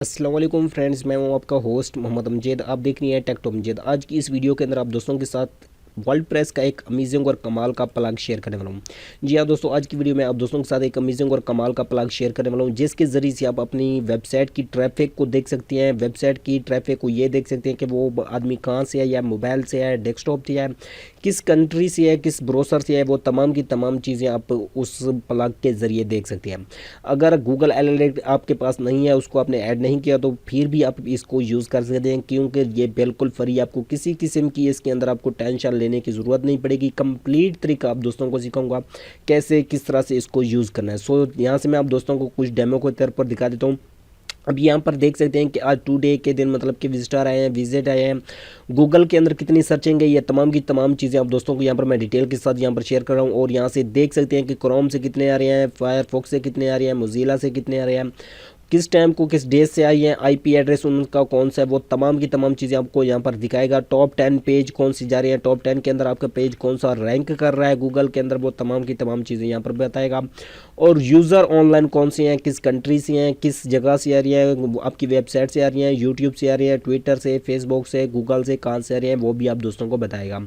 अस्सलाम वालेकुम फ्रेंड्स, मैं हूं आपका होस्ट मोहम्मद अमजद। आप देख रही हैं टेक टॉप अमजद। आज की इस वीडियो के अंदर आप दोस्तों के साथ वर्ल्ड प्रेस का एक अमेजिंग और कमाल का प्लग शेयर करने वाला हूं। जी हाँ दोस्तों, आज की वीडियो में आप दोस्तों के साथ एक अमेजिंग और कमाल का प्लग शेयर करने वाला हूं, जिसके ज़रिए से आप अपनी वेबसाइट की ट्रैफिक को देख सकती हैं। वेबसाइट की ट्रैफिक को ये देख सकते हैं कि वो आदमी कहाँ से है, या मोबाइल से है, डेस्कटॉप से है, किस कंट्री से है, किस ब्राउज़र से है। वो तमाम की तमाम चीज़ें आप उस प्लग के ज़रिए देख सकते हैं। अगर गूगल एनालिटिक्स आपके पास नहीं है, उसको आपने ऐड नहीं किया, तो फिर भी आप इसको यूज़ कर सकते हैं, क्योंकि ये बिल्कुल फ्री। आपको किसी किस्म की इसके अंदर आपको टेंशन लेने की ज़रूरत नहीं पड़ेगी। कंप्लीट तरीका आप दोस्तों को सिखाऊंगा कैसे किस तरह से इसको यूज़ करना है। सो यहाँ से मैं आप दोस्तों को कुछ डेमो के तौर पर दिखा देता हूँ। अब यहाँ पर देख सकते हैं कि आज टुडे के दिन मतलब कि विजिटर आए हैं, विजिट आए हैं, गूगल के अंदर कितनी सर्चिंग है, ये तमाम की तमाम चीज़ें आप दोस्तों को यहाँ पर मैं डिटेल के साथ यहाँ पर शेयर कर रहा हूँ। और यहाँ से देख सकते हैं कि क्रोम से कितने आ रहे हैं, फायरफॉक्स से कितने आ रहे हैं, मोजिला से कितने आ रहे हैं, किस टाइम को किस डेट से आई है, आईपी एड्रेस उनका कौन सा है, वो तमाम की तमाम चीज़ें आपको यहाँ पर दिखाएगा। टॉप 10 पेज कौन सी जा रही है, टॉप 10 के अंदर आपका पेज कौन सा रैंक कर रहा है गूगल के अंदर, वो तमाम की तमाम चीज़ें यहाँ पर बताएगा। और यूज़र ऑनलाइन कौन से हैं, किस कंट्री से हैं, किस जगह से आ रही है, आपकी वेबसाइट से आ रही है, यूट्यूब से आ रही है, ट्विटर से, फेसबुक से, गूगल से, कहाँ से आ रही है, वो भी आप दोस्तों को बताएगा।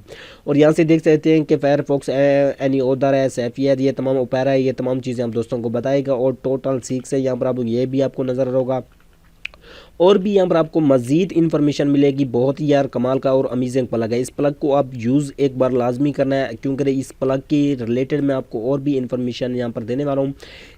और यहाँ से देख सकते हैं कि फायरफॉक्स एनी ओदर है, सैफी है, ये तमाम ओपेरा है, ये तमाम चीज़ें आप दोस्तों को बताएगा। और टोटल 6 है यहाँ पर, आप ये भी आपको नज़र आ रहा होगा। और भी यहाँ पर आपको मज़ीद इन्फॉर्मेशन मिलेगी। बहुत ही यार कमाल का और अमेजिंग प्लग है। इस प्लग को आप यूज़ एक बार लाजमी करना है, क्योंकि इस प्लग की रिलेटेड मैं आपको और भी इन्फॉर्मेशन यहाँ पर देने वाला हूँ।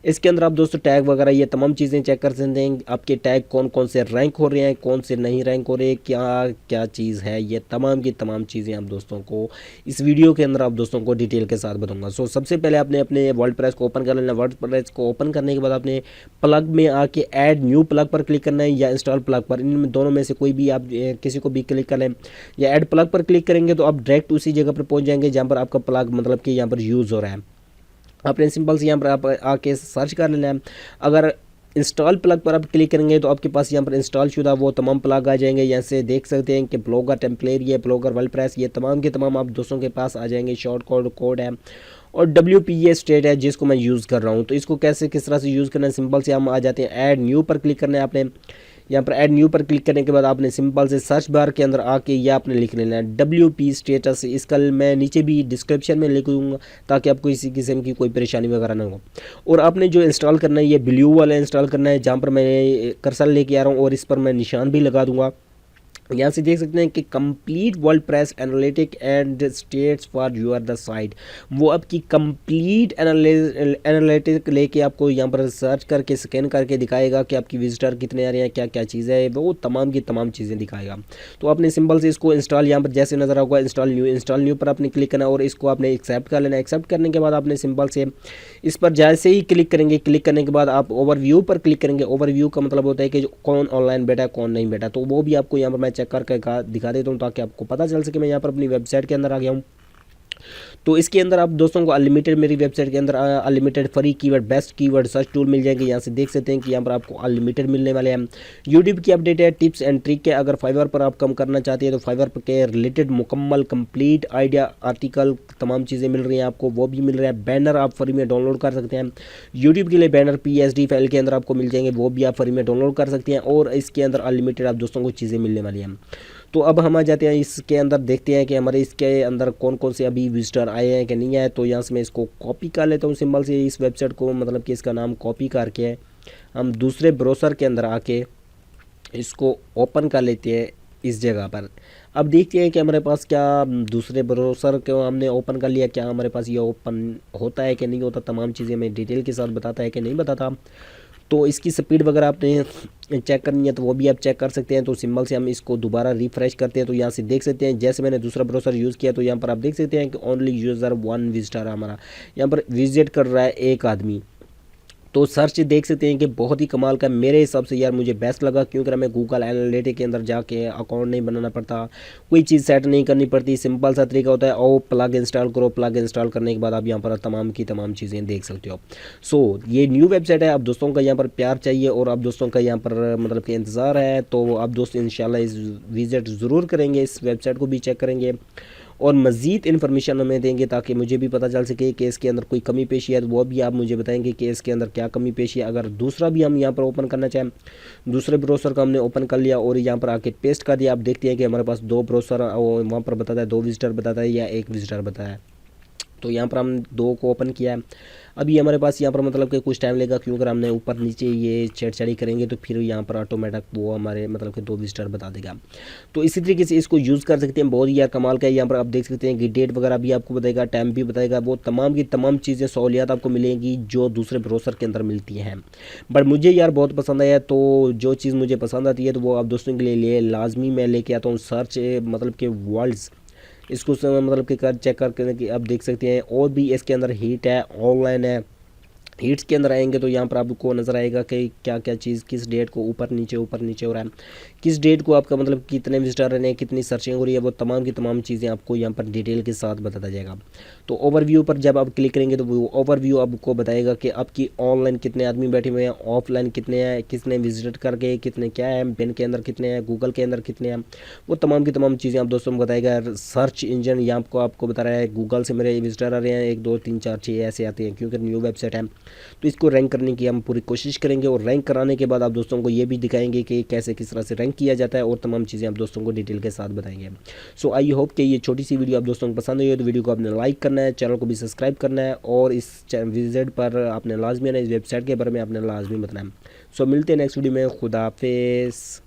इसके अंदर आप दोस्तों टैग वगैरह ये तमाम चीज़ें चेक कर सकते हैं। आपके टैग कौन कौन से रैंक हो रहे हैं, कौन से नहीं रैंक हो रहे, क्या क्या चीज़ है, ये तमाम की तमाम चीज़ें आप दोस्तों को इस वीडियो के अंदर आप दोस्तों को डिटेल के साथ बताऊँगा। सो सबसे पहले आपने अपने वर्ल्ड प्रेस को ओपन कर लेना। वर्ल्ड प्रेस को ओपन करने के बाद आपने प्लग में आके ऐड न्यू प्लग पर क्लिक करना है, या इंस्टॉल प्लग पर। इन दोनों में से कोई भी आप किसी को भी क्लिक करें, या ऐड प्लग पर क्लिक करेंगे तो आप डायरेक्ट उसी जगह पर पहुंच जाएंगे जहां पर आपका प्लग मतलब कि यहाँ पर यूज़ हो रहा है। आपने सिंपल से यहाँ पर आप आके सर्च कर लेना है। अगर इंस्टॉल प्लग पर आप क्लिक करेंगे तो आपके पास यहाँ पर इंस्टॉल शुदा वो तमाम प्लग आ जाएंगे। यहाँ से देख सकते हैं कि ब्लॉगर टेम्पलेट, ये ब्लॉगर वर्ल्ड प्रेस, ये तमाम के तमाम आप दोस्तों के पास आ जाएंगे। शॉर्ट कोड है, और WPA स्टेट है जिसको मैं यूज़ कर रहा हूँ। तो इसको कैसे किस तरह से यूज़ करना है, सिंपल से हम आ जाते हैं ऐड न्यू पर क्लिक करना है। आपने यहाँ पर ऐड न्यू पर क्लिक करने के बाद आपने सिंपल से सर्च बार के अंदर आके ये आपने लिख लेना है WP स्टेटस। इसका मैं नीचे भी डिस्क्रिप्शन में लिख दूँगा ताकि आपको इसी किस्म की कोई परेशानी वगैरह ना हो। और आपने जो इंस्टॉल करना है, ये ब्लू वाला इंस्टॉल करना है, जहाँ पर मैं कर्सर लेके आ रहा हूँ, और इस पर मैं निशान भी लगा दूँगा। यहाँ से देख सकते हैं कि complete world press analytic and stats for your the site. वो आपकी कंप्लीट एनालिटिक लेके आपको यहाँ पर सर्च करके स्कैन करके दिखाएगा कि आपकी विजिटर कितने आ रहे हैं, क्या क्या चीज़ें है, वो तमाम की तमाम चीज़ें दिखाएगा। तो आपने सिंपल से इसको इंस्टॉल यहाँ पर जैसे नज़र आएगा इंस्टॉल न्यू पर आपने क्लिक करना, और इसको आपने एक्सेप्ट कर लेना। एक्सेप्ट करने के बाद आपने सिंपल से इस पर जैसे ही क्लिक करेंगे, क्लिक करने के बाद आप ओवरव्यू पर क्लिक करेंगे। ओवरव्यू का मतलब होता है कि कौन ऑनलाइन बैठा है, कौन नहीं बैठा, तो वो भी आपको यहाँ पर मैं चेक करके दिखा देता हूँ ताकि आपको पता चल सके। मैं यहाँ पर अपनी वेबसाइट के अंदर आ गया हूँ। तो इसके अंदर आप दोस्तों को अनलिमिटेड, मेरी वेबसाइट के अंदर unlimited free keyword, best keyword search tool मिल जाएंगे। यहाँ से देख सकते हैं कि यहाँ पर आपको अनलिमिटेड मिलने वाले हैं। यूट्यूब की अपडेट है, टिप्स एंड ट्रिक है। अगर फाइवर पर आप कम करना चाहते हैं तो फाइवर के रिलेटेड मुकम्मल कंप्लीट आइडिया आर्टिकल तमाम चीज़ें मिल रही हैं आपको, वो भी मिल रहा है। बैनर आप फ्री में डाउनलोड कर सकते हैं। यूट्यूब के लिए बैनर PSD फाइल के अंदर आपको मिल जाएंगे, वो भी आप फ्री में डाउनलोड कर सकते हैं। और इसके अंदर अनलिमिटेड आप दोस्तों को चीज़ें मिलने वाली हैं। तो अब हम आ जाते हैं इसके अंदर, देखते हैं कि हमारे इसके अंदर कौन कौन से अभी विजिटर आए हैं कि नहीं आए। तो यहाँ से मैं इसको कॉपी कर लेता हूँ सिंपल से, इस वेबसाइट को मतलब कि इसका नाम कॉपी करके हम दूसरे ब्राउज़र के अंदर आके इसको ओपन कर लेते हैं इस जगह पर। अब देखते हैं कि हमारे पास क्या दूसरे ब्राउज़र को हमने ओपन कर लिया, क्या हमारे पास ये ओपन होता है कि नहीं होता, तमाम चीज़ें मैं डिटेल के साथ बताता है कि नहीं बताता। तो इसकी स्पीड वगैरह आपने चेक करनी है तो वो भी आप चेक कर सकते हैं। तो सिंपल से हम इसको दोबारा रिफ्रेश करते हैं। तो यहाँ से देख सकते हैं जैसे मैंने दूसरा ब्राउज़र यूज़ किया, तो यहाँ पर आप देख सकते हैं कि ओनली यूज़र 1 विजिटर हमारा यहाँ पर विजिट कर रहा है, एक आदमी। तो सर्च देख सकते हैं कि बहुत ही कमाल का मेरे हिसाब से यार मुझे बेस्ट लगा, क्योंकि हमें गूगल एनालिटिक के अंदर जाके अकाउंट नहीं बनाना पड़ता, कोई चीज़ सेट नहीं करनी पड़ती। सिंपल सा तरीका होता है, ओ प्लग इंस्टॉल करो, प्लग इंस्टॉल करने के बाद आप यहाँ पर तमाम की तमाम चीज़ें देख सकते हो। सो ये न्यू वेबसाइट है, आप दोस्तों का यहाँ पर प्यार चाहिए और आप दोस्तों का यहाँ पर मतलब कि इंतज़ार है। तो आप दोस्त इंशाल्लाह इस विज़िट ज़रूर करेंगे, इस वेबसाइट को भी चेक करेंगे। और मज़ीद इन्फॉर्मेशन हमें देंगे ताकि मुझे भी पता चल सके कि इसके अंदर कोई कमी पेशी है, तो वो भी आप मुझे बताएंगे कि इसके अंदर क्या कमी पेशी है। अगर दूसरा भी हम यहाँ पर ओपन करना चाहें, दूसरे ब्राउज़र का हमने ओपन कर लिया और यहाँ पर आके पेस्ट कर दिया, आप देखते हैं कि हमारे पास 2 ब्राउज़र वहाँ पर बताता है, 2 विजिटर बताता है या 1 विजिटर बताया है। तो यहाँ पर हम 2 को ओपन किया है। अभी हमारे पास यहाँ पर मतलब कि कुछ टाइम लेगा, क्योंकि हमने ऊपर नीचे ये छेड़छाड़ी करेंगे तो फिर यहाँ पर ऑटोमेटिक वो हमारे मतलब कि 2 विजिटर बता देगा। तो इसी तरीके से इसको यूज़ कर सकते हैं, बहुत ही यार कमाल का है। यहाँ पर आप देख सकते हैं कि डेट वगैरह भी आपको बताएगा, टाइम भी बताएगा, वो तमाम की तमाम चीज़ें सहूलियत आपको मिलेंगी जो दूसरे ब्राउज़र के अंदर मिलती हैं। बट मुझे यार बहुत पसंद आया, तो जो चीज़ मुझे पसंद आती है तो वो आप दोस्तों के लिए लाजमी मैं लेके आता हूँ। सर्च मतलब कि वर्ल्ड्स, इसको मतलब कि कर चेक करके कि आप देख सकते हैं। और भी इसके अंदर हीट है, ऑनलाइन है। हीट्स के अंदर आएंगे तो यहाँ पर आपको नज़र आएगा कि क्या क्या चीज़ किस डेट को ऊपर नीचे हो रहा है, किस डेट को आपका मतलब कितने विजिटर रहे हैं, कितनी सर्चिंग हो रही है, वो तमाम की तमाम चीज़ें आपको यहाँ पर डिटेल के साथ बताया जाएगा। तो ओवरव्यू पर जब आप क्लिक करेंगे तो वो ओवरव्यू आपको बताएगा कि आपकी ऑनलाइन कितने आदमी बैठे हुए हैं, ऑफलाइन कितने हैं, किसने विजिट करके कितने क्या है, पेन के अंदर कितने हैं, गूगल के अंदर कितने हैं, वो तमाम की तमाम चीज़ें आप दोस्तों को बताएगा। सर्च इंजन यहाँ आपको बता रहा है, गूगल से मेरे विजिटर आ रहे हैं 1 2 3 4 6 ऐसे आते हैं, क्योंकि न्यू वेबसाइट है। तो इसको रैंक करने की हम पूरी कोशिश करेंगे और रैंक कराने के बाद आप दोस्तों को ये भी दिखाएंगे कि कैसे किस तरह से रैंक किया जाता है और तमाम चीज़ें आप दोस्तों को डिटेल के साथ बताएंगे। सो आई होप कि ये छोटी सी वीडियो आप दोस्तों को पसंद आई हो, तो वीडियो को आपने लाइक करना है, चैनल को भी सब्सक्राइब करना है और इस विजिट पर आपने लाजमी आना, इस वेबसाइट के बारे में आपने लाजमी बताना है। सो मिलते हैं नेक्स्ट वीडियो में। खुदा हाफिज़।